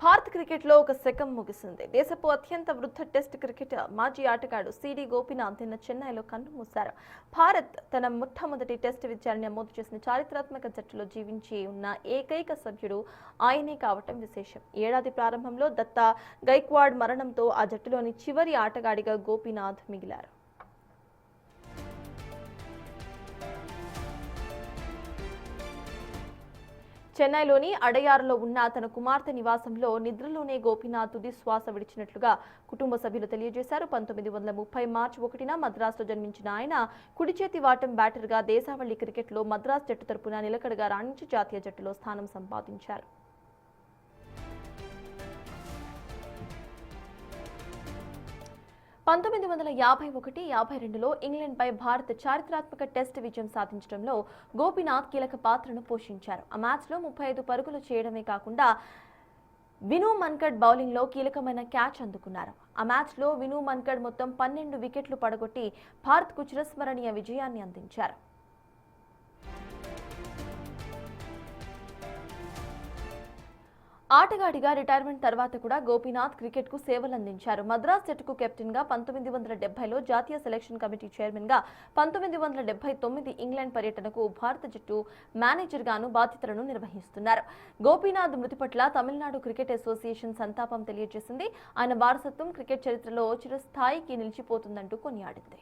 భారత్ క్రికెట్లో ఒక శకం ముగిసింది. దేశపు అత్యంత వృద్ధ టెస్ట్ క్రికెటర్ మాజీ ఆటగాడు సిడి గోపీనాథ్ నిన్న చెన్నైలో కన్నుమూశారు. భారత్ తన మొట్టమొదటి టెస్ట్ విజయాన్ని నమోదు చేసిన చారిత్రాత్మక జట్టులో జీవించి ఉన్న ఏకైక సభ్యుడు ఆయనే కావటం విశేషం. ఏడాది ప్రారంభంలో దత్తా గైక్వాడ్ మరణంతో ఆ జట్టులోని చివరి ఆటగాడిగా గోపీనాథ్ మిగిలారు. చెన్నైలోని అడయారులో ఉన్న తన కుమార్తె నివాసంలో నిద్రలోనే గోపీనాథ్ తుది శ్వాస విడిచినట్లుగా కుటుంబ సభ్యులు తెలియజేశారు. 1930 మార్చి 1న మద్రాసులో జన్మించిన ఆయన కుడి చేతి వాటం బ్యాటర్గా దేశావళి క్రికెట్లో మద్రాసు జట్టు తరపున నిలకడగా రాణించి జాతీయ జట్టులో స్థానం సంపాదించారు. 1951-52లో ఇంగ్లాండ్పై భారత్ చారిత్రాత్మక టెస్ట్ విజయం సాధించడంలో గోపీనాథ్ కీలక పాత్రను పోషించారు. ఆ మ్యాచ్లో 35 పరుగులు చేయడమే కాకుండా వినూ మన్కడ్ బౌలింగ్లో కీలకమైన క్యాచ్ అందుకున్నారు. ఆ మ్యాచ్లో వినూ మన్కడ్ మొత్తం 12 వికెట్లు పడగొట్టి భారత్కు చిరస్మరణీయ విజయాన్ని అందించారు. ఆటగాడిగా రిటైర్మెంట్ తర్వాత కూడా గోపీనాథ్ క్రికెట్కు సేవలందించారు. మద్రాస్ జట్టుకు కెప్టెన్గా 1970లో జాతీయ సెలక్షన్ కమిటీ చైర్మన్గా 1979 ఇంగ్లాండ్ పర్యటనకు భారత జట్టు మేనేజర్గాను బాధ్యతలను నిర్వహిస్తున్నారు. గోపీనాథ్ మృతి పట్ల తమిళనాడు క్రికెట్ అసోసియేషన్ సంతాపం తెలియజేసింది. ఆయన వారసత్వం క్రికెట్ చరిత్రలో చిరస్థాయికి నిలిచిపోతుందంటూ కొనియాడింది.